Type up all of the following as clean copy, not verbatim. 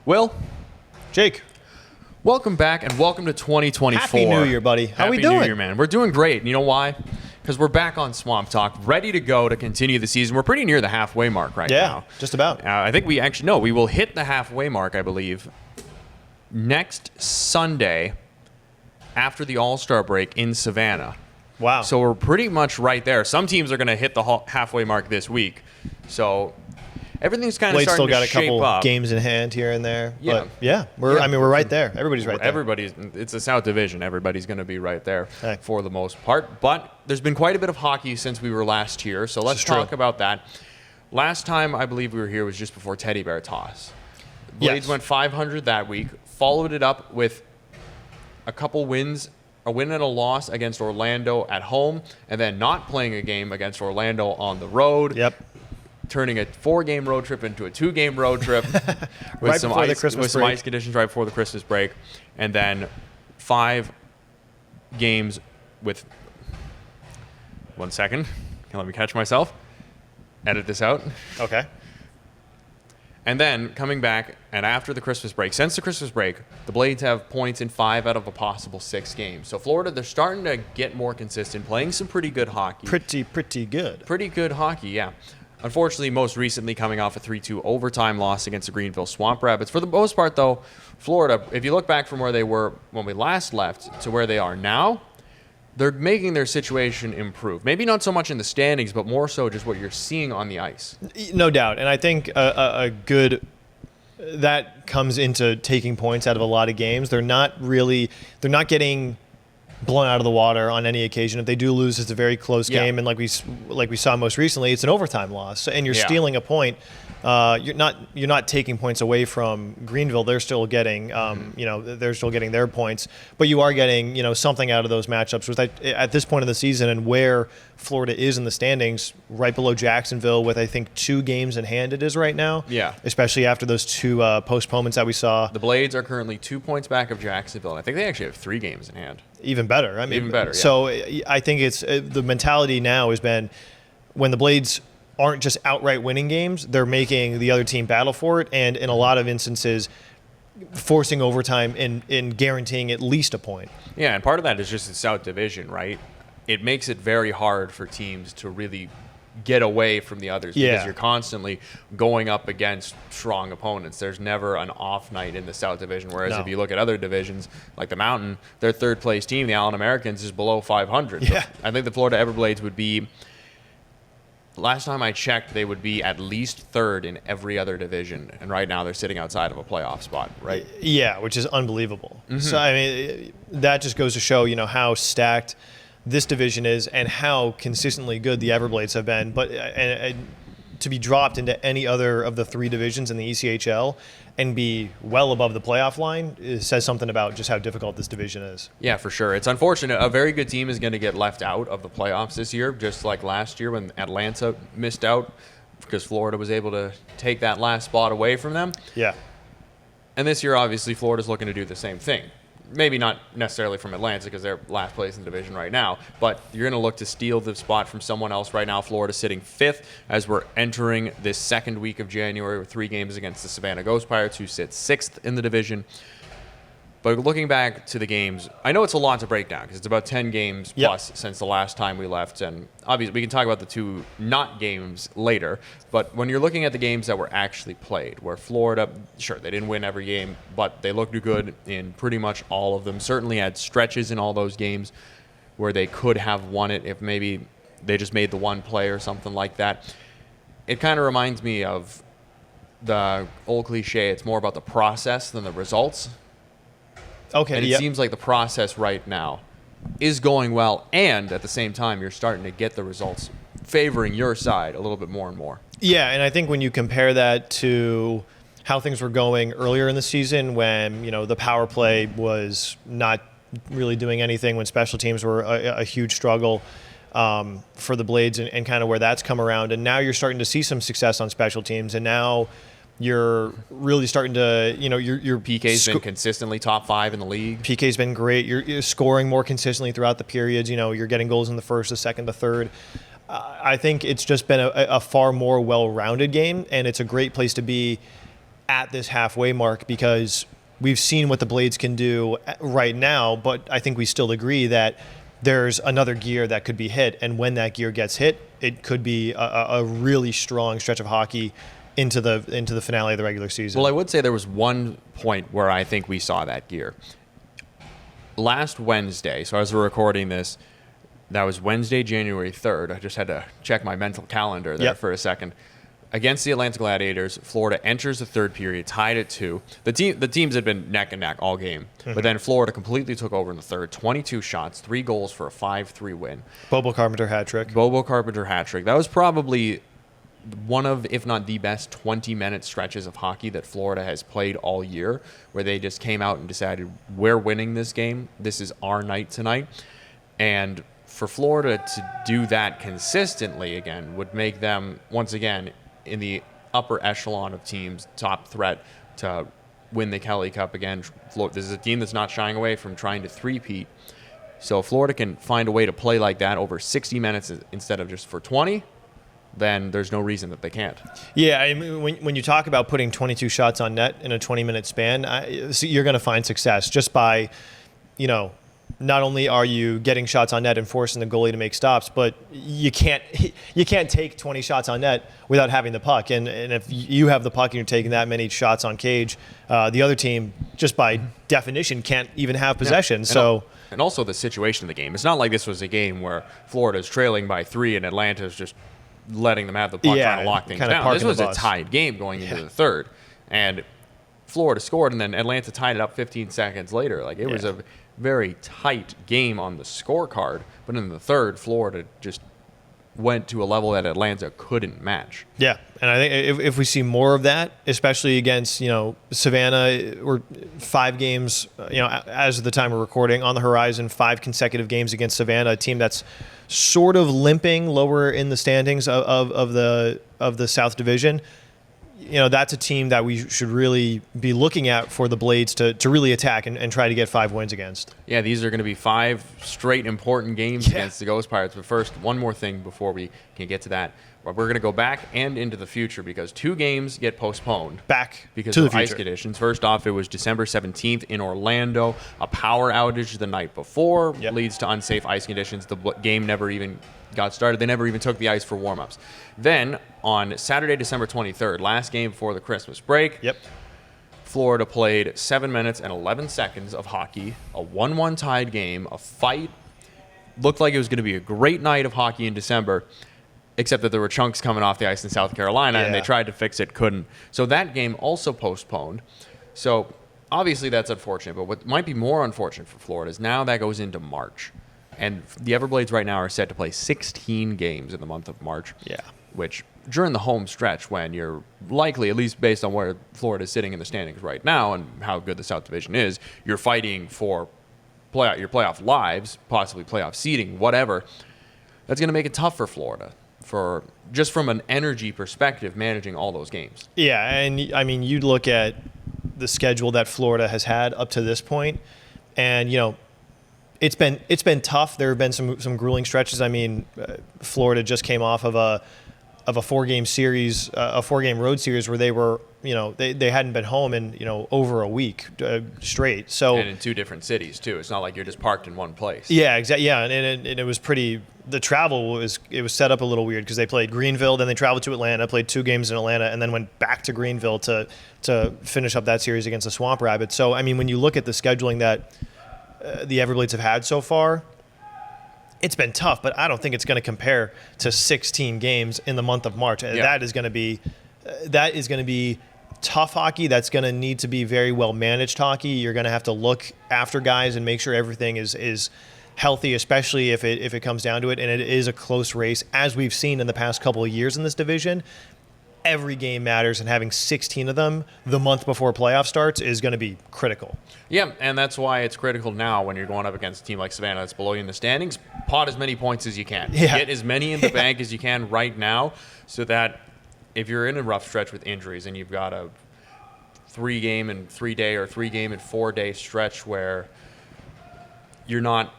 Will, Jake, welcome back and welcome to 2024. Happy New Year, buddy. How we doing? Happy New Year, man. We're doing great. You know why? Because we're back on Swamp Talk, ready to go to continue the season. We're pretty near the halfway mark right now. Yeah, just about. I think we actually, no, we will hit the halfway mark, I believe, next Sunday after the All-Star break in Savannah. Wow. So we're pretty much right there. Some teams are going to hit the halfway mark this week. So everything's kind of Blade's starting still got to a couple shape up. games in hand here and there. Yeah. But yeah, we're right there. Everybody's right there. It's a South Division. Everybody's going to be right there Hey. for the most part. But there's been quite a bit of hockey since we were last here. So let's talk about that. Last time I believe we were here was just before Teddy Bear Toss. Blades went 500 that week, followed it up with a couple wins, a win and a loss against Orlando at home, and then not playing a game against Orlando on the road. Yep. Turning a 4-game road trip into a 2-game road trip Right before the Christmas some break. ice conditions right before the Christmas break, and then 5 games with 1 second. Let me catch myself. Edit this out. Okay. And then coming back, and after the Christmas break, since the Christmas break, the Blades have points in 5 out of a possible 6 games. So Florida, they're starting to get more consistent, playing some pretty good hockey. Pretty good. Pretty good hockey, yeah. Unfortunately, most recently coming off a 3-2 overtime loss against the Greenville Swamp Rabbits. For the most part, though, Florida, if you look back from where they were when we last left to where they are now, they're making their situation improve. Maybe not so much in the standings, but more so just what you're seeing on the ice. No doubt. And I think that comes into taking points out of a lot of games. They're not getting blown out of the water on any occasion. If they do lose, it's a very close game, and like we saw most recently, it's an overtime loss, and you're stealing a point. You're not taking points away from Greenville. They're still getting they're still getting their points, but you are getting something out of those matchups. At this point in the season, and where Florida is in the standings, right below Jacksonville, with I think 2 games in hand it is right now. Yeah. Especially after those 2 postponements that we saw. The Blades are currently 2 points back of Jacksonville. I think they actually have 3 games in hand. Even better. I mean, even better. Yeah. So I think it's the mentality now has been when the Blades aren't just outright winning games, they're making the other team battle for it, and in a lot of instances, forcing overtime and guaranteeing at least a point. Yeah, and part of that is just the South Division, right? It makes it very hard for teams to really get away from the others because you're constantly going up against strong opponents. There's never an off night in the South Division, whereas if you look at other divisions like the Mountain, their third place team, the Allen Americans, is below 500. Yeah. I think the Florida Everblades would be, last time I checked, they would be at least third in every other division, and right now they're sitting outside of a playoff spot, right? Yeah, which is unbelievable. So I mean, that just goes to show how stacked this division is and how consistently good the Everblades have been. But and to be dropped into any other of the 3 divisions in the ECHL and be well above the playoff line says something about just how difficult this division is. Yeah, for sure. It's unfortunate. A very good team is going to get left out of the playoffs this year, just like last year when Atlanta missed out because Florida was able to take that last spot away from them. Yeah. And this year, obviously, Florida's looking to do the same thing. Maybe not necessarily from Atlanta because they're last place in the division right now, but you're going to look to steal the spot from someone else right now. Florida sitting 5th as we're entering this second week of January with 3 games against the Savannah Ghost Pirates, who sit 6th in the division. But looking back to the games, I know it's a lot to break down because it's about 10 games plus since the last time we left. And obviously, we can talk about the 2 not games later. But when you're looking at the games that were actually played, where Florida, sure, they didn't win every game, but they looked good in pretty much all of them. Certainly had stretches in all those games where they could have won it if maybe they just made the one play or something like that. It kind of reminds me of the old cliche, it's more about the process than the results. Okay. And it seems like the process right now is going well, and at the same time, you're starting to get the results favoring your side a little bit more and more. Yeah, and I think when you compare that to how things were going earlier in the season when, the power play was not really doing anything, when special teams were a huge struggle for the Blades and kind of where that's come around. And now you're starting to see some success on special teams, and now you're really starting to, your PK's been consistently top 5 in the league. PK's been great. You're scoring more consistently throughout the periods. You're getting goals in the first, the second, the third. I think it's just been a far more well-rounded game, and it's a great place to be at this halfway mark, because we've seen what the Blades can do right now, but I think we still agree that there's another gear that could be hit, and when that gear gets hit, it could be a really strong stretch of hockey into the finale of the regular season. Well, I would say there was one point where I think we saw that gear. Last Wednesday, so as we're recording this, that was Wednesday, January 3rd. I just had to check my mental calendar there for a second. Against the Atlanta Gladiators, Florida enters the third period, tied at 2. The teams had been neck and neck all game, but then Florida completely took over in the third. 22 shots, 3 goals for a 5-3 win. Bobo Carpenter hat trick. That was probably one of, if not the best, 20-minute stretches of hockey that Florida has played all year, where they just came out and decided, we're winning this game. This is our night tonight. And for Florida to do that consistently again would make them, once again, in the upper echelon of teams, top threat to win the Kelly Cup again. This is a team that's not shying away from trying to three-peat. So if Florida can find a way to play like that over 60 minutes instead of just for 20, then there's no reason that they can't. Yeah, I mean, when you talk about putting 22 shots on net in a 20-minute span, you're going to find success just by, not only are you getting shots on net and forcing the goalie to make stops, but you can't take 20 shots on net without having the puck. And if you have the puck and you're taking that many shots on cage, the other team, just by definition, can't even have possession. Yeah. And also the situation of the game. It's not like this was a game where Florida's trailing by 3 and Atlanta's just letting them have the puck, trying to lock things down. This was a tied game going into the third. And Florida scored, and then Atlanta tied it up 15 seconds later. Like, it was a very tight game on the scorecard, but in the third, Florida just went to a level that Atlanta couldn't match. Yeah, and I think if we see more of that, especially against Savannah, we're 5 games, as of the time we're recording, on the horizon, 5 consecutive games against Savannah, a team that's sort of limping lower in the standings of the South Division. That's a team that we should really be looking at for the Blades to really attack and try to get 5 wins against. Yeah, these are going to be 5 straight important games against the Ghost Pirates. But first, one more thing before we can get to that. We're going to go back and into the future because 2 games get postponed. Back because to of the ice conditions. First off, it was December 17th in Orlando. A power outage the night before leads to unsafe ice conditions. The game never even got started. They never even took the ice for warm-ups. Then, on Saturday, December 23rd, last game before the Christmas break, Florida played 7 minutes and 11 seconds of hockey, a 1-1 tied game, a fight. Looked like it was going to be a great night of hockey in December, except that there were chunks coming off the ice in South Carolina, and they tried to fix it, couldn't. So that game also postponed. So obviously that's unfortunate, but what might be more unfortunate for Florida is now that goes into March. And the Everblades right now are set to play 16 games in the month of March. Yeah. Which, during the home stretch, when you're likely, at least based on where Florida is sitting in the standings right now and how good the South Division is, you're fighting for your playoff lives, possibly playoff seeding, whatever. That's going to make it tough for Florida, just from an energy perspective, managing all those games. Yeah, and I mean, you'd look at the schedule that Florida has had up to this point, and it's been tough. There have been some grueling stretches. I mean, Florida just came off of a 4-game series, a 4-game road series where they were, they hadn't been home in over a week straight. So, and in 2 different cities too. It's not like you're just parked in one place. Yeah, exactly. Yeah, and it was pretty. The travel was set up a little weird because they played Greenville, then they traveled to Atlanta, played 2 games in Atlanta, and then went back to Greenville to finish up that series against the Swamp Rabbits. So, I mean, when you look at the scheduling that the Everblades have had so far, it's been tough, but I don't think it's going to compare to 16 games in the month of March. Yeah. That is going to be tough hockey. That's going to need to be very well managed hockey. You're going to have to look after guys and make sure everything is healthy, especially if it comes down to it. And it is a close race, as we've seen in the past couple of years in this division. Every game matters, and having 16 of them the month before playoff starts is going to be critical. Yeah, and that's why it's critical now when you're going up against a team like Savannah that's below you in the standings. Pot as many points as you can. Yeah. Get as many in the bank as you can right now, so that if you're in a rough stretch with injuries and you've got a 3-game and 3-day or 3-game and 4-day stretch where you're not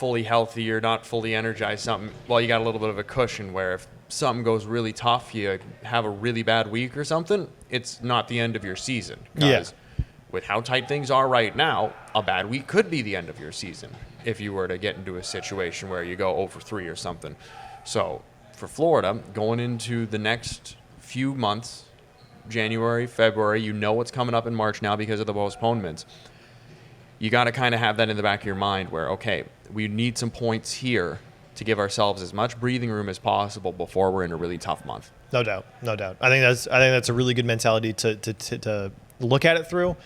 fully healthy, you're not fully energized, something, well, you got a little bit of a cushion where if something goes really tough, you have a really bad week or something, it's not the end of your season. Because with how tight things are right now, a bad week could be the end of your season if you were to get into a situation where you go 0-3 or something. So for Florida, going into the next few months, January, February, you know what's coming up in March now because of the postponements. You got to kind of have that in the back of your mind where, okay, we need some points here to give ourselves as much breathing room as possible before we're in a really tough month. No doubt. I think that's a really good mentality to look at it through.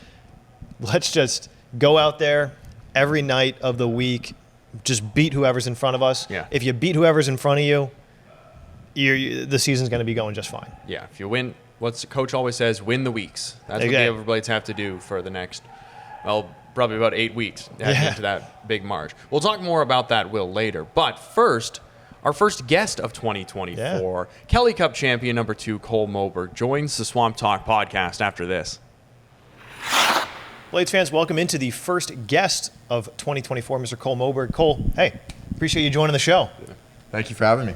Let's just go out there every night of the week, just beat whoever's in front of us. Yeah. If you beat whoever's in front of you, the season's going to be going just fine. Yeah, if you win, what's the coach always says, win the weeks. That's Okay. what the Everblades have to do for the next, well, probably about 8 weeks heading into that big March. We'll talk more about that, Will, later. But first, our first guest of 2024, Kelly Cup champion number 2, Cole Moberg, joins the Swamp Talk podcast after this. Blades fans, welcome into the first guest of 2024, Mr. Cole Moberg. Cole, hey, appreciate you joining the show. Thank you for having me.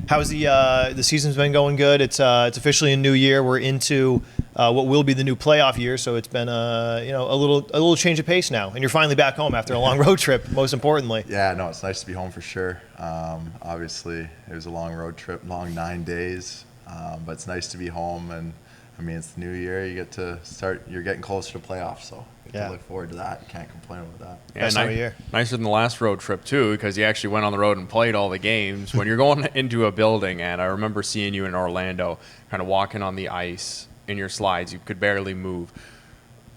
How's the season's been going? Good. It's officially a new year. We're into what will be the new playoff year, so it's been a little change of pace now, and you're finally back home after a long road trip. Most importantly, Yeah, no, it's nice to be home for sure. Obviously, it was a long road trip, long 9 days, but it's nice to be home. And I mean, it's the new year. You get to start. You're getting closer to playoffs, so you get to look forward to that. You can't complain about that. Yeah, Best time of year. Nicer than the last road trip, too, because you actually went on the road and played all the games. When you're going into a building, and I remember seeing you in Orlando, kind of walking on the ice in your slides, you could barely move.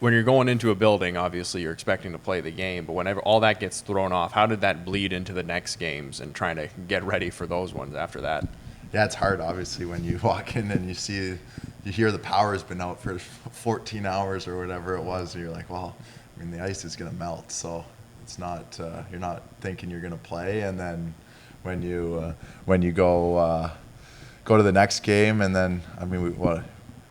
When you're going into a building, obviously you're expecting to play the game, but whenever all that gets thrown off, how did that bleed into the next games and trying to get ready for those ones after that? Yeah, it's hard, obviously, when you walk in and you hear the power's been out for 14 hours or whatever it was, and you're like, well, I mean, the ice is going to melt, so it's not, you're not thinking you're going to play. And then when you go to the next game, and then, I mean,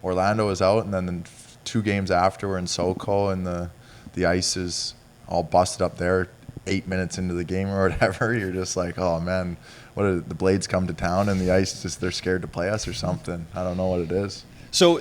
Orlando was out, and then 2 games after we're in SoCo, and the ice is all busted up there 8 minutes into the game or whatever. You're just like, oh man, what did the Blades come to town and the ice just, they're scared to play us or something? I don't know what it is. So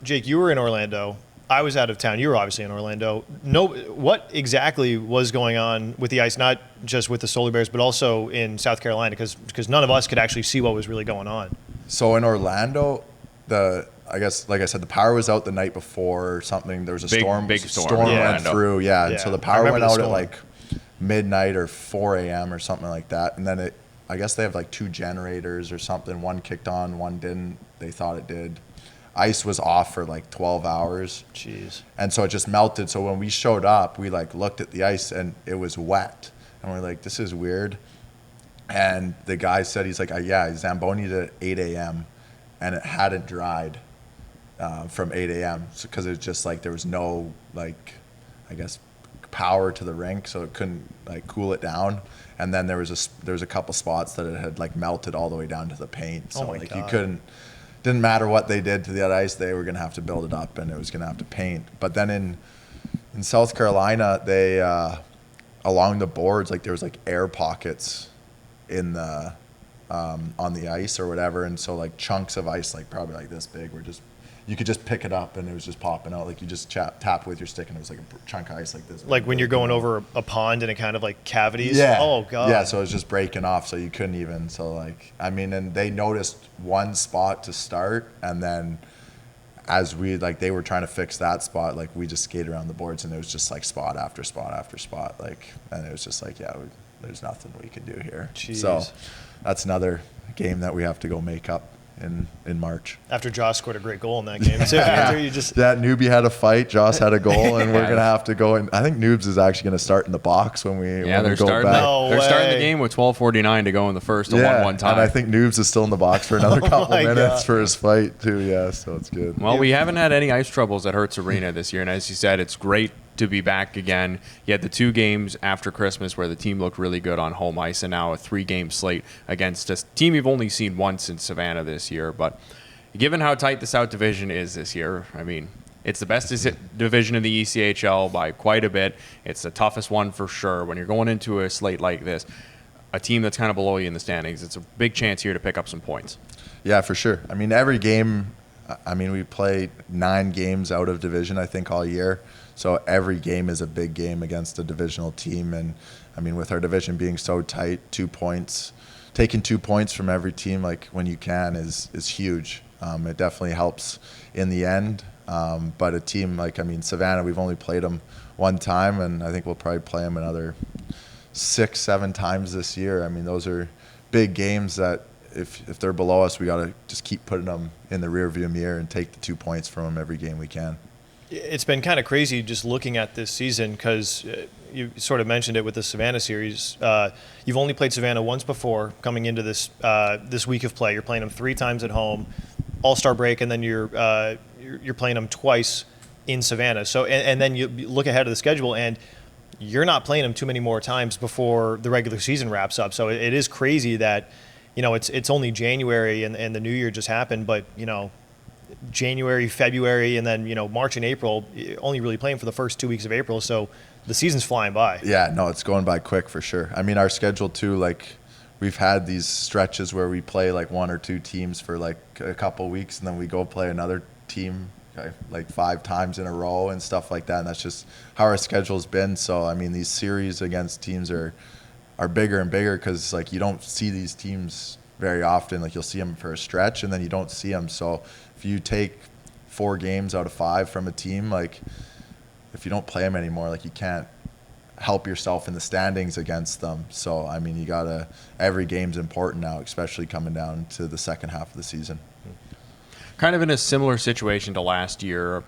Jake, you were in Orlando. I was out of town. You were obviously in Orlando. What exactly was going on with the ice, not just with the Solar Bears, but also in South Carolina, because none of us could actually see what was really going on. So in Orlando, I guess, like I said, the power was out the night before or something. There was a big storm went through. Yeah. And so the I power remember went the out at storm. like midnight or 4 a.m. or something like that. And then I guess they have like 2 generators or something. One kicked on, one didn't. They thought it did. Ice was off for like 12 hours. Jeez. And so it just melted. So when we showed up, we like looked at the ice and it was wet. And we're like, this is weird. And the guy said, he's like, yeah, Zamboni'd at 8 a.m. and it hadn't dried from 8 a.m. because it was just like there was no, like, I guess, power to the rink, so it couldn't like cool it down. And then there was a couple spots that it had like melted all the way down to the paint. So Oh my like God. didn't matter what they did to that ice, they were gonna have to build it up and it was gonna have to paint. But then in South Carolina, they along the boards, like there was like air pockets in the on the ice or whatever, and so like chunks of ice, like probably like this big, were just, you could just pick it up and it was just popping out. Like you just tap with your stick and it was like a chunk of ice like this. Like when you're going over a pond and it kind of like cavities. Yeah. Oh God. Yeah, so it was just breaking off, so you couldn't even. So like, I mean, and they noticed one spot to start, and then as they were trying to fix that spot, like we just skated around the boards and it was just like spot after spot after spot, like, and it was just like, yeah, there's nothing we can do here. Jeez. So that's another game that we have to go make up in March. After Josh scored a great goal in that game. So after you just That newbie had a fight, Joss had a goal, and we're gonna have to go. And I think Noobs is actually gonna start in the box when we Yeah, they're go starting. back. No They're starting the way. game with 12:49 to go in the first, a 1-1 tie. and I think Noobs is still in the box for another couple my minutes God. for his fight too. Yeah, so it's good. Well, we haven't had any ice troubles at Hertz Arena this year, and as you said, it's great to be back again. You had the 2 games after Christmas where the team looked really good on home ice, and now a 3-game slate against a team you've only seen once in Savannah this year. But given how tight the South Division is this year, I mean, It's the best division in the ECHL by quite a bit. It's the toughest one for sure. When you're going into a slate like this, a team that's kind of below you in the standings, it's a big chance here to pick up some points. Yeah, for sure. I mean, every game, we play 9 games out of division, I think, all year. So every game is a big game against a divisional team. And, I mean, with our division being so tight, 2 points, taking 2 points from every team, like when you can, is huge. It definitely helps in the end. But a team like, Savannah, we've only played them 1 time, and I think we'll probably play them another 6-7 times this year. I mean, those are big games that if they're below us, we got to just keep putting them in the rearview mirror and take the 2 points from them every game we can. It's been kind of crazy just looking at this season because you sort of mentioned it with the Savannah series. You've only played Savannah once before coming into this week of play. You're playing them 3 times at home, All-Star break, and then you're playing them twice in Savannah. So and then you look ahead of the schedule, and you're not playing them too many more times before the regular season wraps up. So it is crazy that, it's only January and the new year just happened, but, January, February, and then, March and April, only really playing for the first 2 weeks of April. So the season's flying by. Yeah, no, it's going by quick for sure. I mean, our schedule too, like we've had these stretches where we play like 1 or 2 teams for like a couple weeks, and then we go play another team like 5 times in a row and stuff like that. And that's just how our schedule's been. So, I mean, these series against teams are bigger and bigger because like you don't see these teams very often. Like you'll see them for a stretch and then you don't see them. So if you take 4 games out of 5 from a team, like if you don't play them anymore, like you can't help yourself in the standings against them. So, I mean, every game's important now, especially coming down to the second half of the season. Kind of in a similar situation to last year,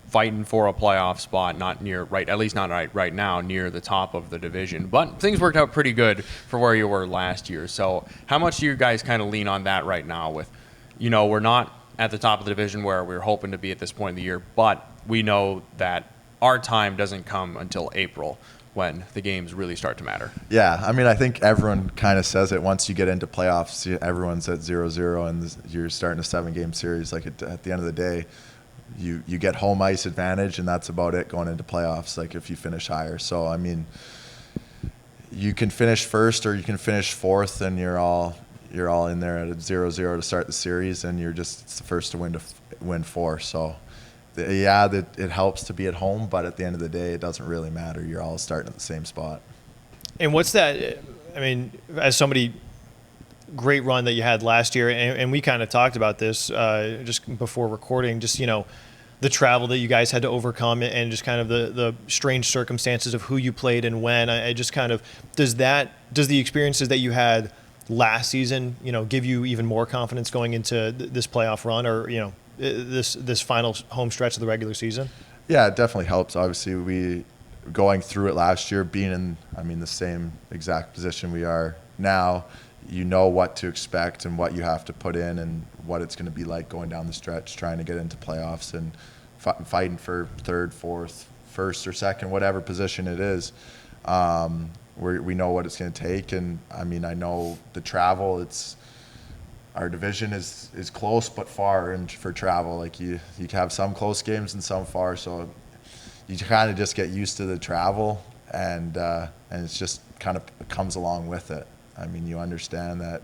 fighting for a playoff spot, at least not right now, near the top of the division. But things worked out pretty good for where you were last year. So how much do you guys kind of lean on that right now with, we're not at the top of the division where we're hoping to be at this point in the year, but we know that our time doesn't come until April when the games really start to matter. Yeah, I mean, I think everyone kind of says it once you get into playoffs, everyone's at 0-0 and you're starting a 7-game series. Like at the end of the day, you get home ice advantage, and that's about it going into playoffs, like if you finish higher. So, I mean, you can finish first or you can finish fourth, and you're all in there at 0-0 to start the series, and it's the first to win 4. So, it helps to be at home, but at the end of the day, it doesn't really matter. You're all starting at the same spot. And what's that? I mean, as somebody, great run that you had last year, and we kind of talked about this just before recording, just, the travel that you guys had to overcome and just kind of the strange circumstances of who you played and when. I just kind of, does the experiences that you had last season, give you even more confidence going into this playoff run or, this final home stretch of the regular season? Yeah, it definitely helps. Obviously, we going through it last year, being in the same exact position we are now, what to expect and what you have to put in and what it's going to be like going down the stretch, trying to get into playoffs and fighting for 3rd, 4th, 1st or 2nd, whatever position it is. We know what it's going to take, and I know the travel. Our division is close but far, and for travel, like you have some close games and some far, so you kind of just get used to the travel, and it's just kind of comes along with it. You understand that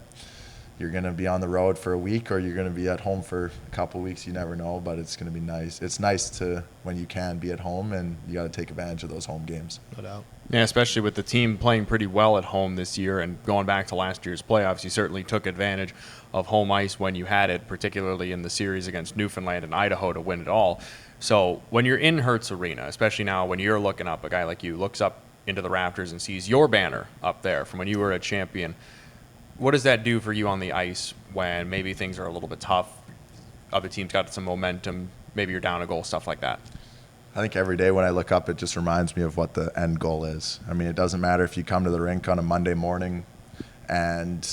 you're going to be on the road for a week or you're going to be at home for a couple of weeks. You never know, but it's going to be nice. It's nice to when you can be at home, and you got to take advantage of those home games. No doubt. Yeah, especially with the team playing pretty well at home this year and going back to last year's playoffs, you certainly took advantage of home ice when you had it, particularly in the series against Newfoundland and Idaho to win it all. So when you're in Hertz Arena, especially now when you're looking up, a guy like you looks up into the rafters and sees your banner up there from when you were a champion, what does that do for you on the ice when maybe things are a little bit tough, other teams got some momentum, maybe you're down a goal, stuff like that? I think every day when I look up, it just reminds me of what the end goal is. It doesn't matter if you come to the rink on a Monday morning and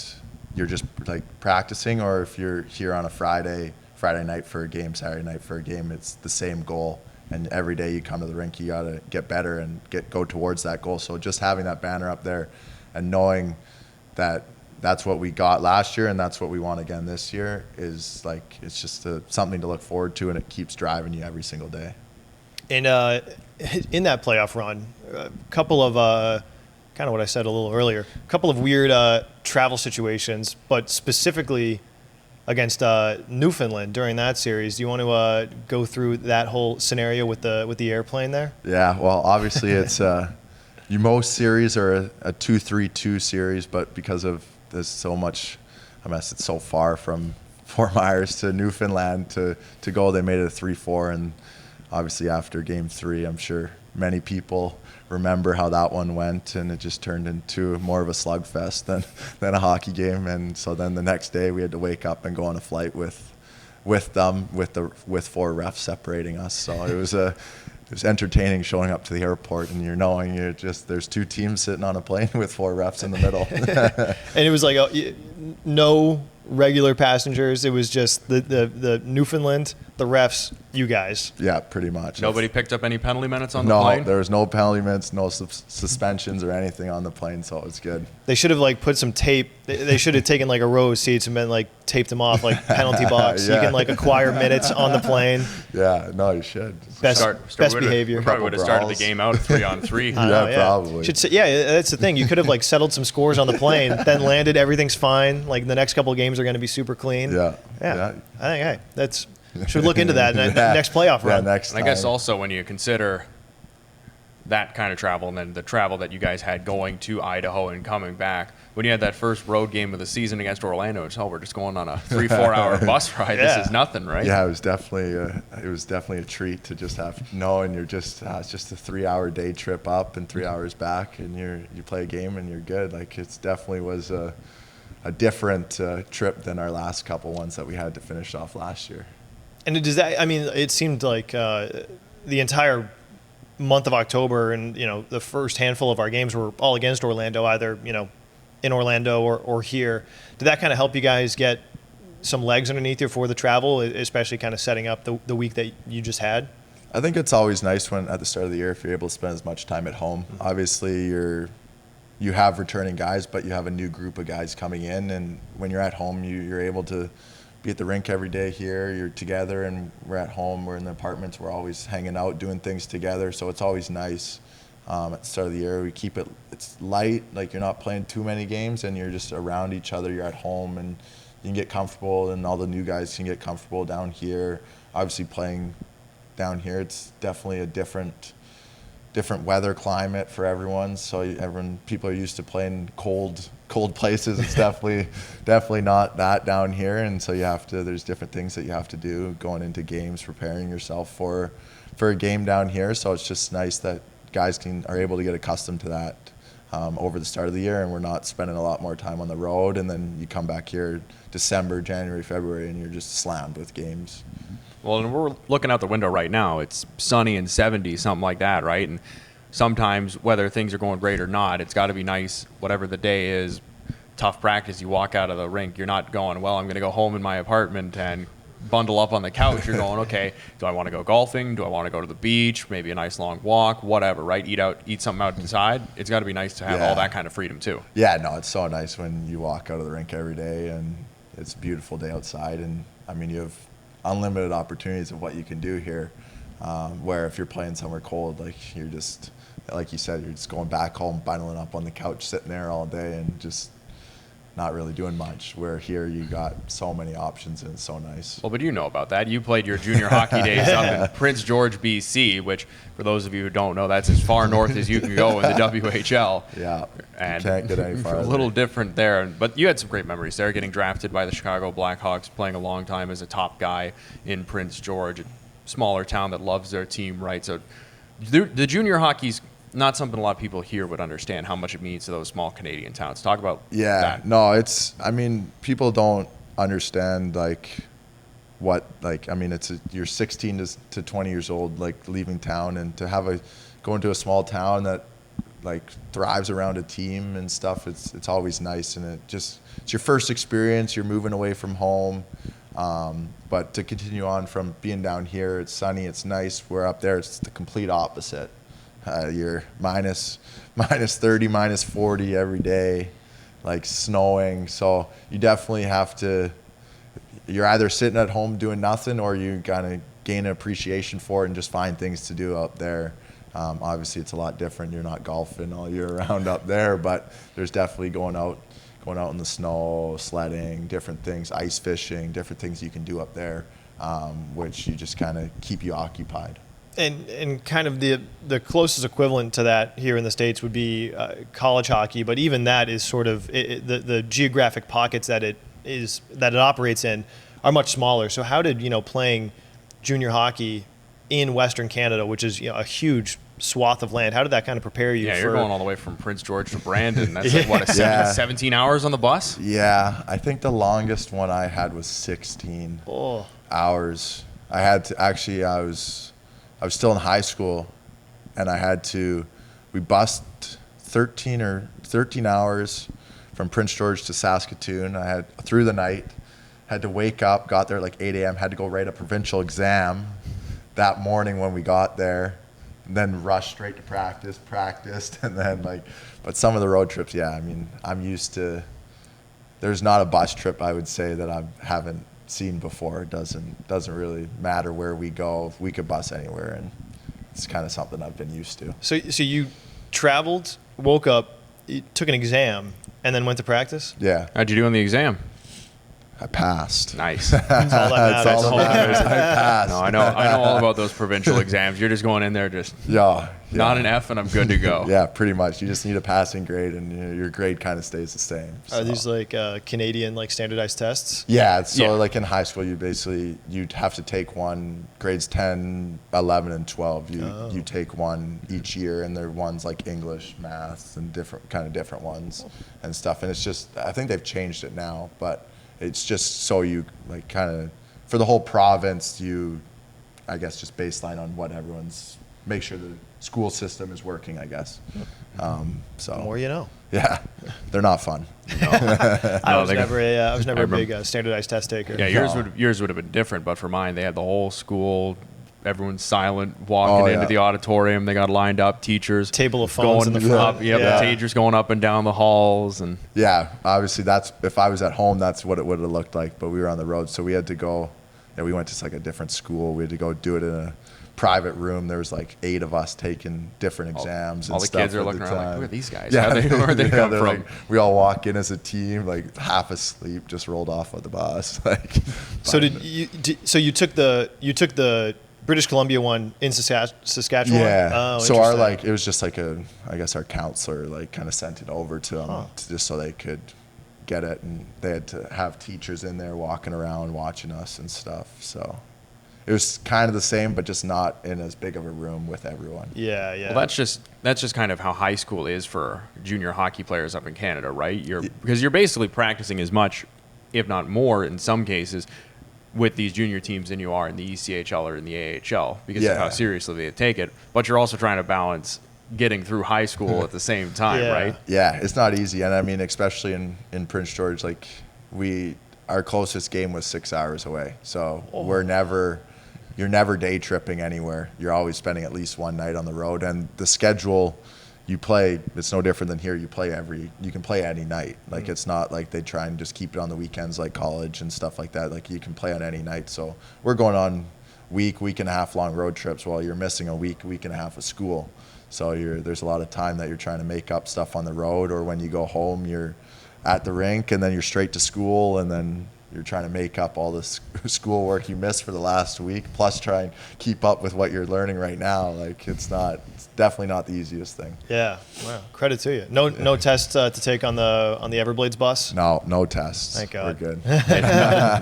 you're just like practicing, or if you're here on a Friday night for a game, Saturday night for a game, it's the same goal. And every day you come to the rink, you got to get better and go towards that goal. So just having that banner up there and knowing that that's what we got last year, and that's what we want again this year. Is like it's just something to look forward to, and it keeps driving you every single day. And in that playoff run, a couple of kind of what I said a little earlier, a couple of weird travel situations, but specifically against Newfoundland during that series. Do you want to go through that whole scenario with the airplane there? Yeah, well, obviously it's most series are a 2-3-2 series, but because of there's so much, it's so far from Fort Myers to Newfoundland to go, they made it a 3-4, and obviously after Game 3, I'm sure many people remember how that one went, and it just turned into more of a slugfest than a hockey game. And so then the next day we had to wake up and go on a flight with them with 4 refs separating us. So it was entertaining showing up to the airport and there's 2 teams sitting on a plane with 4 refs in the middle. And it was like no regular passengers. It was just the Newfoundland, the refs, you guys. Yeah, pretty much. Nobody picked up any penalty minutes on the plane? No, there was no penalty minutes, no suspensions or anything on the plane, so it was good. They should have put some tape. They should have taken a row of seats and been taped them off penalty box. Yeah. You can acquire minutes on the plane. Yeah, no, you should. Best behavior. We probably would have started the game out 3-on-3. Yeah, probably. That's the thing. You could have settled some scores on the plane, then landed. Everything's fine. The next couple of games are going to be super clean. Yeah. I think that's should look into that next playoff run. Yeah, next time. And I guess also when you consider that kind of travel and then the travel that you guys had going to Idaho and coming back, when you had that first road game of the season against Orlando, it's we're just going on a 3-4 hour bus ride. Yeah. This is nothing, right? Yeah, it was definitely a treat to just have knowing you're just it's just a 3-hour day trip up and 3 hours back, and you play a game and you're good. It's definitely was a different trip than our last couple ones that we had to finish off last year. And it seemed like the entire month of October and the first handful of our games were all against Orlando, either in Orlando or here. Did that kind of help you guys get some legs underneath you for the travel, especially kind of setting up the week that you just had? I think it's always nice when at the start of the year if you're able to spend as much time at home. Mm-hmm. Obviously you have returning guys, but you have a new group of guys coming in, and when you're at home you're able to be at the rink every day here. You're together, and we're at home. We're in the apartments. We're always hanging out, doing things together. So it's always nice. At the start of the year, we keep it's light. You're not playing too many games, and you're just around each other. You're at home, and you can get comfortable, and all the new guys can get comfortable down here. Obviously, playing down here, it's definitely a different weather climate for everyone. So people are used to playing cold places. It's definitely not that down here, and so there's different things that you have to do going into games, preparing yourself for a game down here. So it's just nice that guys are able to get accustomed to that over the start of the year, and we're not spending a lot more time on the road, and then you come back here December, January, February, and you're just slammed with games. Well, and we're looking out the window right now. It's sunny and 70, something like that, right? And sometimes, whether things are going great or not, it's got to be nice, whatever the day is, tough practice, you walk out of the rink, you're not going, well, I'm going to go home in my apartment and bundle up on the couch. You're going, okay, do I want to go golfing? Do I want to go to the beach? Maybe a nice long walk, whatever, right? Eat something out inside. It's got to be nice to have all that kind of freedom, too. Yeah, no, it's so nice when you walk out of the rink every day and it's a beautiful day outside. And, you have unlimited opportunities of what you can do here, where if you're playing somewhere cold, you're just, like you said, you're just going back home, bundling up on the couch, sitting there all day and just not really doing much, where here you got so many options and it's so nice. Well, but you know about that. You played your junior hockey days up in Prince George, BC, which, for those of you who don't know, that's as far north as you can go in the WHL. Yeah, and you can't get any farther. A little different there. But you had some great memories there, getting drafted by the Chicago Blackhawks, playing a long time as a top guy in Prince George, a smaller town that loves their team, right? So the junior hockey's not something a lot of people here would understand how much it means to those small Canadian towns. Talk about that. No, people don't understand you're 16 to 20 years old, leaving town, and to go into a small town that thrives around a team and stuff. It's always nice, and it's your first experience. You're moving away from home. But to continue on from being down here, it's sunny, it's nice. We're up there, it's the complete opposite. You're minus 30, minus 40 every day. like snowing. So you definitely have to, you're either sitting at home doing nothing, or you kind of gain an appreciation for it and just find things to do up there. Obviously it's a lot different. You're not golfing all year round up there, but there's definitely going out in the snow, sledding, different things, ice fishing, different things you can do up there, which you just kind of keep you occupied. And kind of the closest equivalent to that here in the States would be college hockey, but even that is sort of the geographic pockets that it operates in are much smaller. So how did playing junior hockey in Western Canada, which is a huge swath of land, how did that kind of prepare you? Yeah, for... you're going all the way from Prince George to Brandon. That's like what, 17 hours on the bus? Yeah, I think the longest one I had was 16 hours. I had to actually, I was still in high school, and we bussed 13 hours from Prince George to Saskatoon. I had through the night, had to wake up, got there at like 8 a.m., had to go write a provincial exam that morning when we got there, and then rush straight to practiced, and then but some of the road trips, yeah, I mean, I'm used to, there's not a bus trip I would say that I haven't seen before. It doesn't really matter where we go. We could bus anywhere, and it's kind of something I've been used to. So you traveled, woke up, you took an exam, and then went to practice? Yeah. How'd you do on the exam? I passed. Nice. That's all that That's all that matters. matters. I passed. No, I know all about those provincial exams. You're just going in there just Yeah. not an F and I'm good to go. Yeah, pretty much. You just need a passing grade, and your grade kind of stays the same. Are these like Canadian standardized tests? Yeah. So Yeah. like in high school, you'd have to take one, grades 10, 11, and 12. You take one each year, and they're ones like English, math, and different ones and stuff. And it's just, I think they've changed it now, but it's just so you for the whole province, I guess just baseline on what make sure the school system is working, I guess. So The more you know. yeah, they're not fun. I was never a big standardized test taker. Yeah, yours would have been different, but for mine, they had the whole school. Everyone's silent, walking into the auditorium. They got lined up, teachers. Table of phones in the front. Yep, teachers going up and down the halls. And Yeah, obviously if I was at home, that's what it would have looked like, but we were on the road, so we had to go, we went to a different school. We had to go do it in a private room. There was 8 of us taking different exams and all the stuff. kids are at looking the around time. who are these guys? Yeah, Where they come from? We all walk in as a team, half asleep, just rolled off of the bus. So you took the British Columbia one in Saskatchewan? Yeah. Oh, so interesting. it was just I guess our counselor kind of sent it over to them just so they could get it, and they had to have teachers in there walking around watching us and stuff. So it was kind of the same, but just not in as big of a room with everyone. Yeah. Well, that's just kind of how high school is for junior hockey players up in Canada, right? Because you're basically practicing as much, if not more, in some cases, with these junior teams than you are in the ECHL or in the AHL because of how seriously they take it. But you're also trying to balance getting through high school at the same time, right? Yeah, it's not easy. And I mean, especially in Prince George, our closest game was 6 hours away. So you're never day tripping anywhere. You're always spending at least one night on the road. And the schedule you play, it's no different than here. You can play any night. It's not like they try and just keep it on the weekends like college and stuff like that. You can play on any night. So we're going on week and a half long road trips while you're missing a week and a half of school. So there's a lot of time that you're trying to make up stuff on the road, or when you go home, you're at the rink and then you're straight to school, and then you're trying to make up all this schoolwork you missed for the last week, plus try and keep up with what you're learning right now. It's definitely not the easiest thing. Yeah. Wow. Credit to you. No tests to take on the Everblades bus? No tests. Thank God. We're good.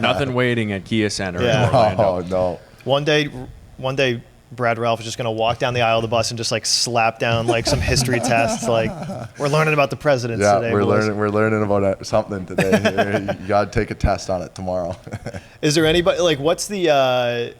Nothing waiting at Kia Center Yeah. in Orlando. Oh, no. One day, Brad Ralph is just going to walk down the aisle of the bus and just slap down some history tests. We're learning about the presidents today. We're boys. learning about something today. You got to take a test on it tomorrow. Is there anybody what's the?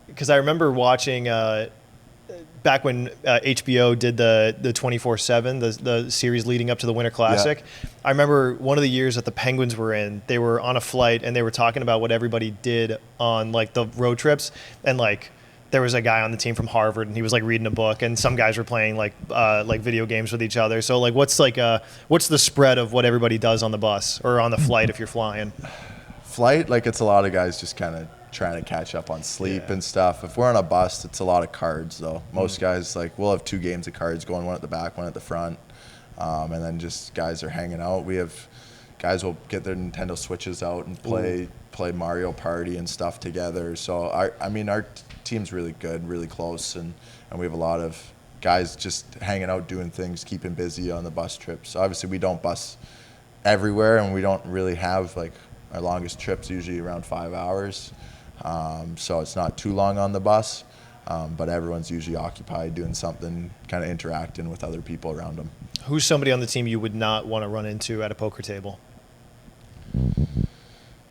Because I remember watching back when HBO did the 24/7, the series leading up to the Winter Classic. Yeah. I remember one of the years that the Penguins were in, they were on a flight and they were talking about what everybody did on the road trips, and there was a guy on the team from Harvard, and he was like reading a book, and some guys were playing like video games with each other. So like, what's the spread of what everybody does on the bus or on the flight if you're flying? Flight, like it's a lot of guys just kind of trying to catch up on sleep and stuff. If we're on a bus, it's a lot of cards though. Most guys, like, we'll have 2 games of cards going, one at the back, one at the front, and then just guys are hanging out. We have guys will get their Nintendo Switches out and play Mario Party and stuff together. So our team's really good, really close, and we have a lot of guys just hanging out, doing things, keeping busy on the bus trips. So obviously we don't bus everywhere, and we don't really have, like, our longest trip's usually around 5 hours. So it's not too long on the bus, but everyone's usually occupied doing something, kind of interacting with other people around them. Who's somebody on the team you would not want to run into at a poker table?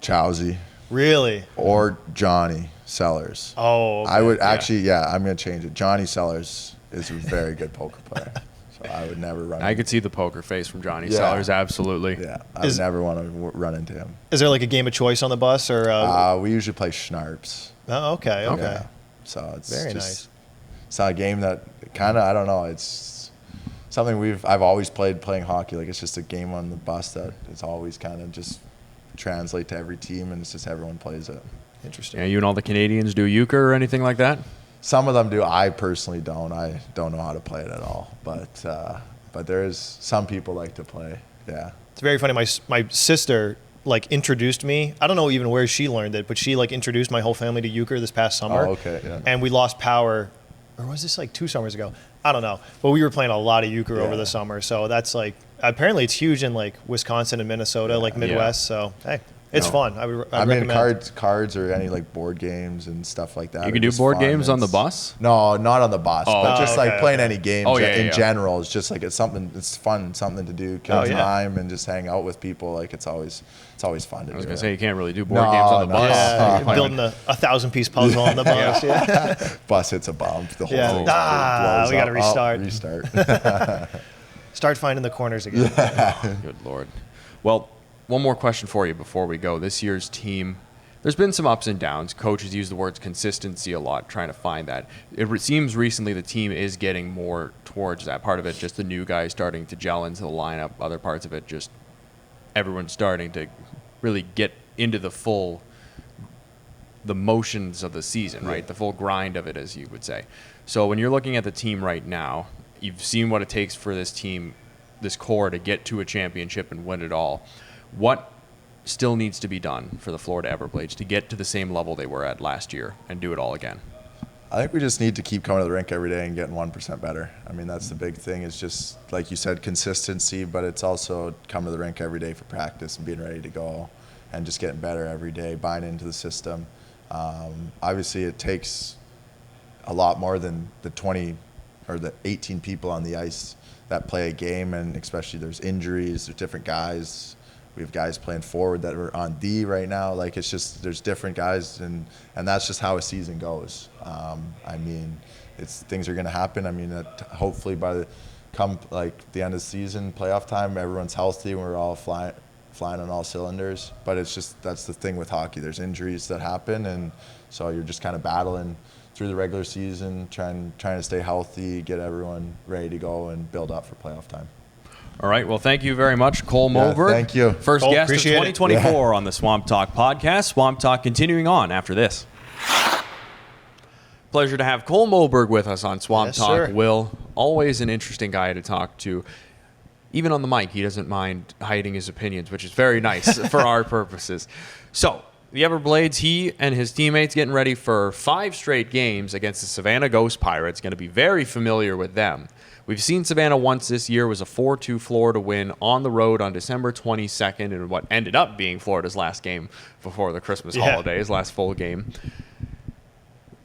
Chowsy. Really? Or Johnny Sellers. Oh, okay. I would actually, I'm going to change it. Johnny Sellers is a very good poker player. So I would never run. I could see the poker face from Johnny Sellers, absolutely. Yeah, I would never want to run into him. Is there like a game of choice on the bus, or? We usually play Schnarps. Oh, okay. Yeah. So it's very just, nice. It's not a game that kind of, I don't know, it's something I've always playing hockey. Like, it's just a game on the bus that it's always kind of just translate to every team, and it's just everyone plays it. Interesting. Yeah, you and all the Canadians do euchre or anything like that? Some of them do. I personally don't. I don't know how to play it at all. But there is some people like to play. Yeah. It's very funny. My sister like introduced me. I don't know even where she learned it, but she like introduced my whole family to euchre this past summer. Oh, okay. Yeah. And we lost power, or was this like 2 summers ago? I don't know. But we were playing a lot of euchre over the summer. So that's like, apparently it's huge in like Wisconsin and Minnesota, like Midwest. So hey, it's fun. I recommend. Cards or any like board games and stuff like that. You can do board games on the bus? No, not on the bus, but just like playing any games in general. It's just like it's fun, something to do, kill time, and just hang out with people. Like it's always fun to do. I was gonna say you can't really do board games on the bus. Yeah, building a 1,000-piece puzzle on the bus. Bus hits a bump, the whole thing we got to restart. Restart. Start finding the corners again. Good Lord. Well, one more question for you before we go. This year's team, there's been some ups and downs. Coaches use the words consistency a lot, trying to find that. It seems recently the team is getting more towards that. Part of it, just the new guys starting to gel into the lineup. Other parts of it, just everyone's starting to really get into the motions of the season, right? The full grind of it, as you would say. So when you're looking at the team right now, you've seen what it takes for this team, this core, to get to a championship and win it all. What still needs to be done for the Florida Everblades to get to the same level they were at last year and do it all again? I think we just need to keep coming to the rink every day and getting 1% better. I mean, that's the big thing. It's just, like you said, consistency, but it's also coming to the rink every day for practice and being ready to go and just getting better every day, buying into the system. Obviously, it takes a lot more than the 20 or the 18 people on the ice that play a game, and especially there's injuries, there's different guys. We have guys playing forward that are on D right now. Like, it's just, there's different guys, and that's just how a season goes. I mean, things are going to happen. I mean, hopefully by the end of the season, playoff time, everyone's healthy and we're all flying on all cylinders. But it's just, that's the thing with hockey. There's injuries that happen, and so you're just kind of battling through the regular season, trying to stay healthy, get everyone ready to go and build up for playoff time. All right. Well, thank you very much, Cole Moberg. Thank you. First Cole, guest of 2024 on the Swamp Talk podcast. Swamp Talk continuing on after this. Pleasure to have Cole Moberg with us on Swamp Talk. Sir. Will, always an interesting guy to talk to. Even on the mic, he doesn't mind hiding his opinions, which is very nice for our purposes. So, the Everblades, he and his teammates getting ready for 5 straight games against the Savannah Ghost Pirates. Going to be very familiar with them. We've seen Savannah once this year. It was a 4-2 Florida win on the road on December 22nd in what ended up being Florida's last game before the Christmas holidays, last full game.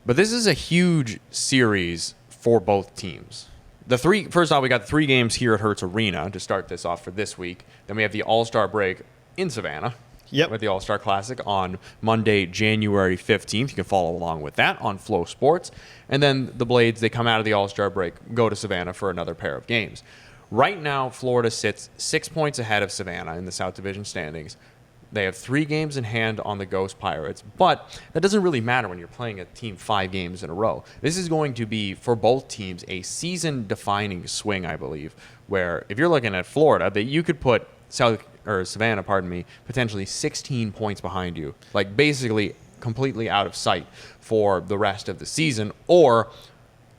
But this is a huge series for both teams. First off, we got 3 games here at Hertz Arena to start this off for this week. Then we have the All-Star break in Savannah. With the All-Star Classic on Monday, January 15th. You can follow along with that on Flow Sports. And then the Blades, they come out of the All-Star break, go to Savannah for another pair of games. Right now, Florida sits 6 points ahead of Savannah in the South Division standings. They have 3 games in hand on the Ghost Pirates, but that doesn't really matter when you're playing a team 5 games in a row. This is going to be, for both teams, a season-defining swing, I believe, where if you're looking at Florida, that you could put Savannah, potentially 16 points behind you, like basically completely out of sight for the rest of the season, or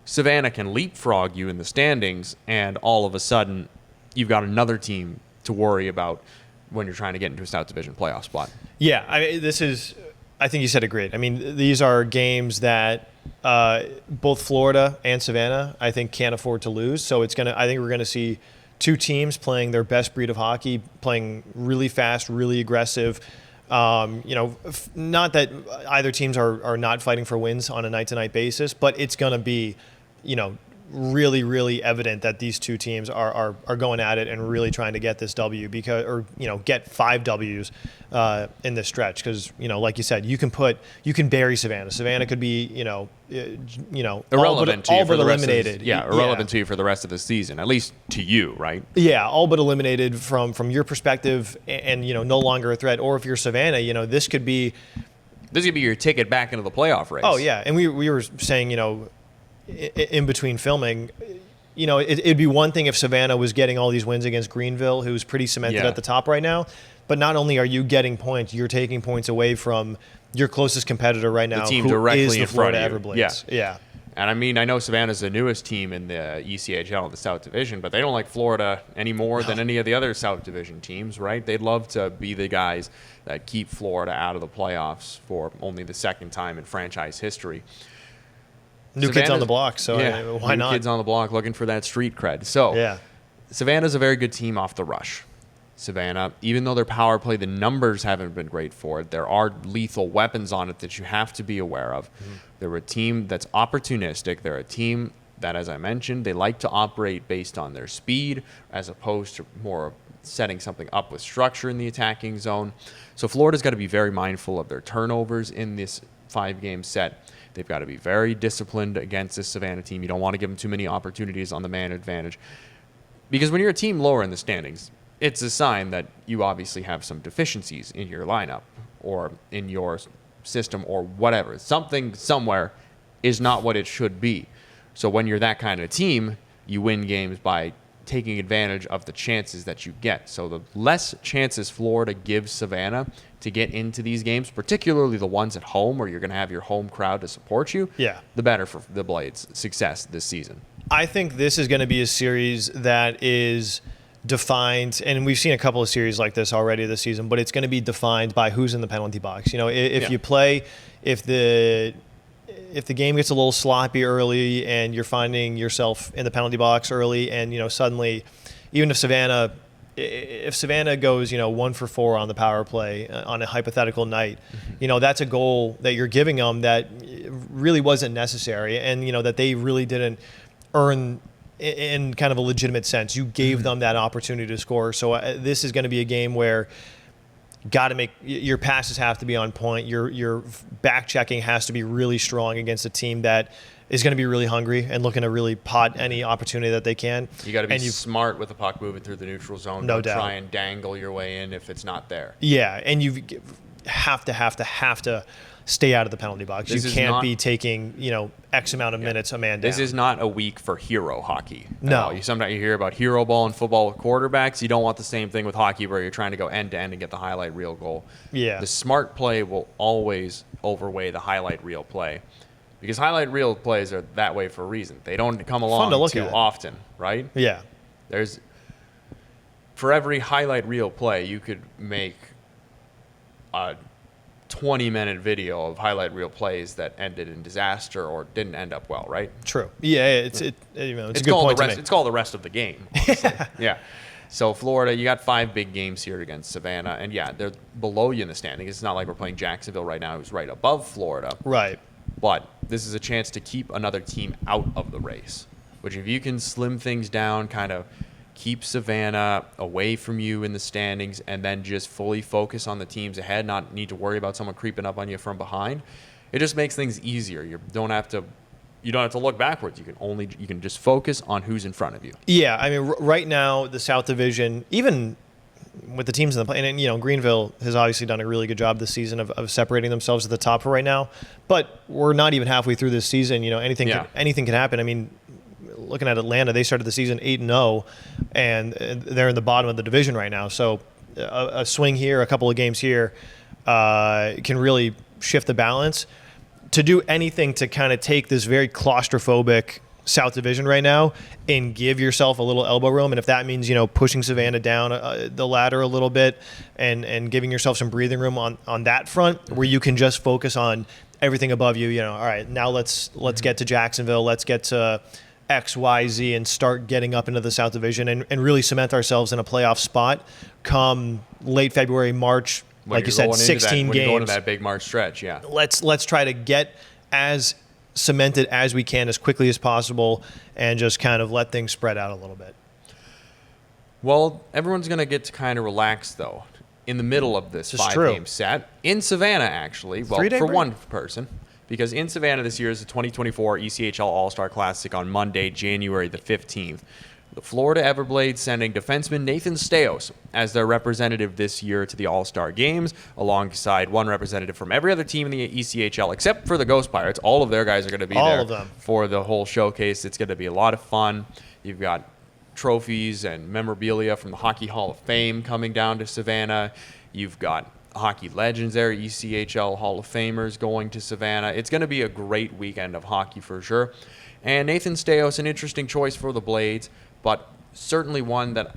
Savannah can leapfrog you in the standings, and all of a sudden you've got another team to worry about when you're trying to get into a South Division playoff spot. Yeah, I think you said it great. I mean, these are games that both Florida and Savannah, I think, can't afford to lose. So I think we're gonna see 2 teams playing their best breed of hockey, playing really fast, really aggressive. Not that either teams are not fighting for wins on a night-to-night basis, but it's gonna be, really, really evident that these 2 teams are going at it and really trying to get this W get 5 Ws in this stretch. Because like you said, you can bury Savannah. Savannah could be Irrelevant to you for the rest of eliminated. Irrelevant to you for the rest of the season, at least to you, right? Yeah, all but eliminated from your perspective, and no longer a threat. Or if you're Savannah, this could be your ticket back into the playoff race. Oh yeah, and we were saying in between filming, it'd be one thing if Savannah was getting all these wins against Greenville, who's pretty cemented at the top right now. But not only are you getting points, you're taking points away from your closest competitor right now, the team who directly is the in front Florida of you. Everblades. Yeah. And I know Savannah's the newest team in the ECHL, the South Division, but they don't like Florida any more than any of the other South Division teams, right? They'd love to be the guys that keep Florida out of the playoffs for only the 2nd time in franchise history. New kids on the block, so why not? New kids on the block looking for that street cred. So Savannah's a very good team off the rush. Savannah, even though their power play, the numbers haven't been great for it, there are lethal weapons on it that you have to be aware of. They're a team that's opportunistic. They're a team that, as I mentioned, they like to operate based on their speed as opposed to more setting something up with structure in the attacking zone. So Florida's got to be very mindful of their turnovers in this 5-game set. They've got to be very disciplined against this Savannah team. You don't want to give them too many opportunities on the man advantage. Because when you're a team lower in the standings, it's a sign that you obviously have some deficiencies in your lineup or in your system or whatever. Something somewhere is not what it should be. So when you're that kind of team, you win games by taking advantage of the chances that you get. So the less chances Florida gives Savannah to get into these games, particularly the ones at home where you're going to have your home crowd to support you, the better for the Blades' success this season. I think this is going to be a series that is defined, and we've seen a couple of series like this already this season, but it's going to be defined by who's in the penalty box. If the game gets a little sloppy early and you're finding yourself in the penalty box early, and suddenly, even if Savannah goes 1 for 4 on the power play on a hypothetical night, that's a goal that you're giving them that really wasn't necessary, and that they really didn't earn in kind of a legitimate sense. You gave them that opportunity to score. So this is going to be a game where your passes have to be on point. Your back checking has to be really strong against a team that is going to be really hungry and looking to really pot any opportunity that they can. You got to be smart with the puck moving through the neutral zone. No Don't doubt. try and dangle your way in if it's not there. Yeah, and you have to stay out of the penalty box. You can't be taking X amount of minutes a man down. This is not a week for hero hockey. No. Sometimes you hear about hero ball in football with quarterbacks. You don't want the same thing with hockey where you're trying to go end to end and get the highlight reel goal. Yeah. The smart play will always overweigh the highlight reel play. Because highlight reel plays are that way for a reason. They don't come along too often, right? Yeah. For every highlight reel play, you could make a 20-minute video of highlight reel plays that ended in disaster or didn't end up well, right? True. Yeah, it's a good point to make. It's called the rest of the game. Yeah. So Florida, you got 5 big games here against Savannah, and they're below you in the standing. It's not like we're playing Jacksonville right now, who's right above Florida. Right. But this is a chance to keep another team out of the race, which if you can slim things down, kind of keep Savannah away from you in the standings, and then just fully focus on the teams ahead, not need to worry about someone creeping up on you from behind, it just makes things easier. You don't have to look backwards. You can just focus on who's in front of you. Yeah, I mean, right now the South Division, even with the teams in the play, and you know, Greenville has obviously done a really good job this season of separating themselves at the top for right now. But we're not even halfway through this season. You know, anything can happen. I mean, looking at Atlanta, they started the season 8-0, and they're in the bottom of the division right now. So a swing here, a couple of games here, can really shift the balance. To do anything to kind of take this very claustrophobic South Division right now and give yourself a little elbow room, and if that means, you know, pushing Savannah down the ladder a little bit and giving yourself some breathing room on that front, where you can just focus on everything above you. You know, all right, now let's get to Jacksonville, let's get to X, Y, Z, and start getting up into the South Division and really cement ourselves in a playoff spot come late February, March. Like you said, 16 games. Going to that big March stretch, yeah. Let's try to get as cemented as we can as quickly as possible and just kind of let things spread out a little bit. Well, everyone's going to get to kind of relax, though, in the middle of this 5-game set. In Savannah, actually. Well, for one person. Because in Savannah this year is the 2024 ECHL All-Star Classic on Monday, January the 15th. The Florida Everblades sending defenseman Nathan Steos as their representative this year to the All-Star Games, alongside one representative from every other team in the ECHL, except for the Ghost Pirates. All of their guys are going to be there for the whole showcase. It's going to be a lot of fun. You've got trophies and memorabilia from the Hockey Hall of Fame coming down to Savannah. You've got hockey legends there, ECHL Hall of Famers going to Savannah. It's going to be a great weekend of hockey for sure. And Nathan Steos, an interesting choice for the Blades, but certainly one that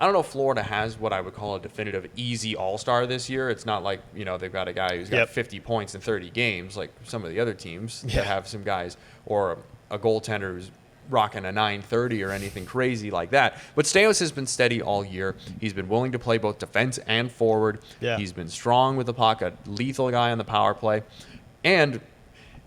I don't know if Florida has what I would call a definitive easy all-star this year. It's not like, you know, they've got a guy who's got 50 points in 30 games like some of the other teams that have some guys, or a goaltender who's rocking a 930 or anything crazy like that. But Steos has been steady all year. He's been willing to play both defense and forward. Yeah. He's been strong with the puck, a lethal guy on the power play. And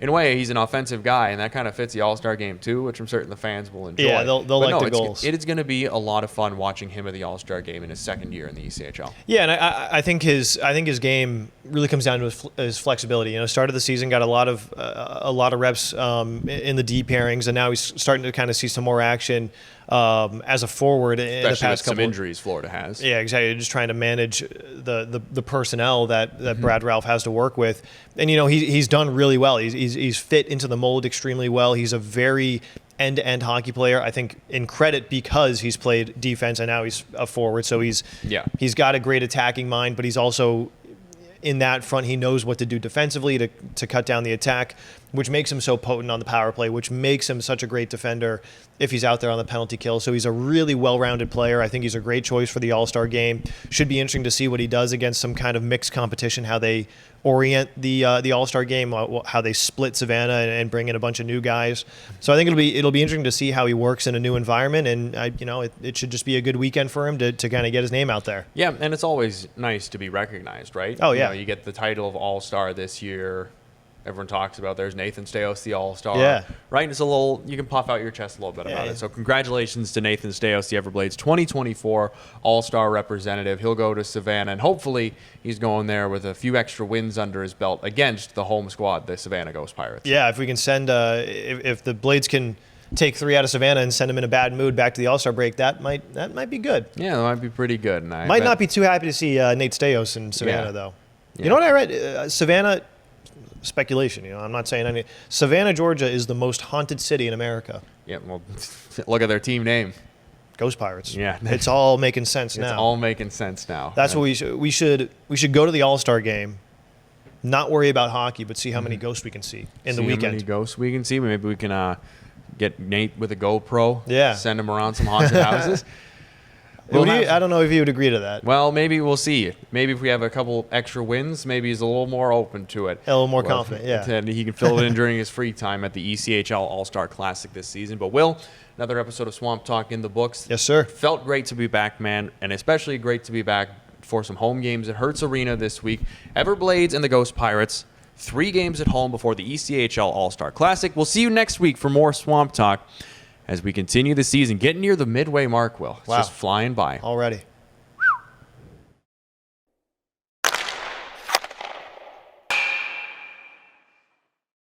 in a way, he's an offensive guy, and that kind of fits the All-Star game too, which I'm certain the fans will enjoy. Yeah, they'll like the goals. It is going to be a lot of fun watching him at the All-Star game in his second year in the ECHL. Yeah, and I think his game really comes down to his flexibility. You know, started the season, got a lot of reps in the D pairings, and now he's starting to kind of see some more action as a forward in the past couple. Some injuries Florida has. Yeah, exactly. Just trying to manage the personnel that Brad Ralph has to work with, and you know he's done really well. He's fit into the mold extremely well. He's a very end-to-end hockey player. I think in credit because he's played defense and now he's a forward, so he's got a great attacking mind, but he's also in that front, he knows what to do defensively to cut down the attack, which makes him so potent on the power play, which makes him such a great defender if he's out there on the penalty kill. So he's a really well-rounded player. I think he's a great choice for the All-Star game. Should be interesting to see what he does against some kind of mixed competition, how they orient the All-Star game, how they split Savannah and bring in a bunch of new guys. So I think it'll be interesting to see how he works in a new environment, and it should just be a good weekend for him to kind of get his name out there. Yeah, and it's always nice to be recognized, right? Oh yeah, you get the title of All-Star this year. Everyone talks about there's Nathan Steos, the All-Star. Yeah. Right? It's a little, you can puff out your chest a little bit about it. So congratulations to Nathan Steos, the Everblades 2024 All-Star representative. He'll go to Savannah, and hopefully he's going there with a few extra wins under his belt against the home squad, the Savannah Ghost Pirates. Yeah, if we can send, if the Blades can take 3 out of Savannah and send them in a bad mood back to the All-Star break, that might be good. Yeah, that might be pretty good. And might not be too happy to see Nate Steos in Savannah, though. Yeah. You know what I read? Savannah... Speculation, I'm not saying any. Savannah, Georgia is the most haunted city in America. Yeah, well, look at their team name. Ghost Pirates. Yeah. It's all making sense now. It's all making sense now. That's what we should go to the All-Star game, not worry about hockey, but see how many ghosts we can see in the weekend. How many ghosts we can see. Maybe we can get Nate with a GoPro. Yeah. Send him around some haunted houses. I don't know if you would agree to that. Well, maybe we'll see. Maybe if we have a couple extra wins, maybe he's a little more open to it. A little more confident, yeah. And he can fill it in during his free time at the ECHL All-Star Classic this season. But Will, another episode of Swamp Talk in the books. Yes, sir. Felt great to be back, man, and especially great to be back for some home games at Hertz Arena this week. Everblades and the Ghost Pirates, 3 games at home before the ECHL All-Star Classic. We'll see you next week for more Swamp Talk as we continue the season, getting near the midway mark, Will. It's just flying by. Already.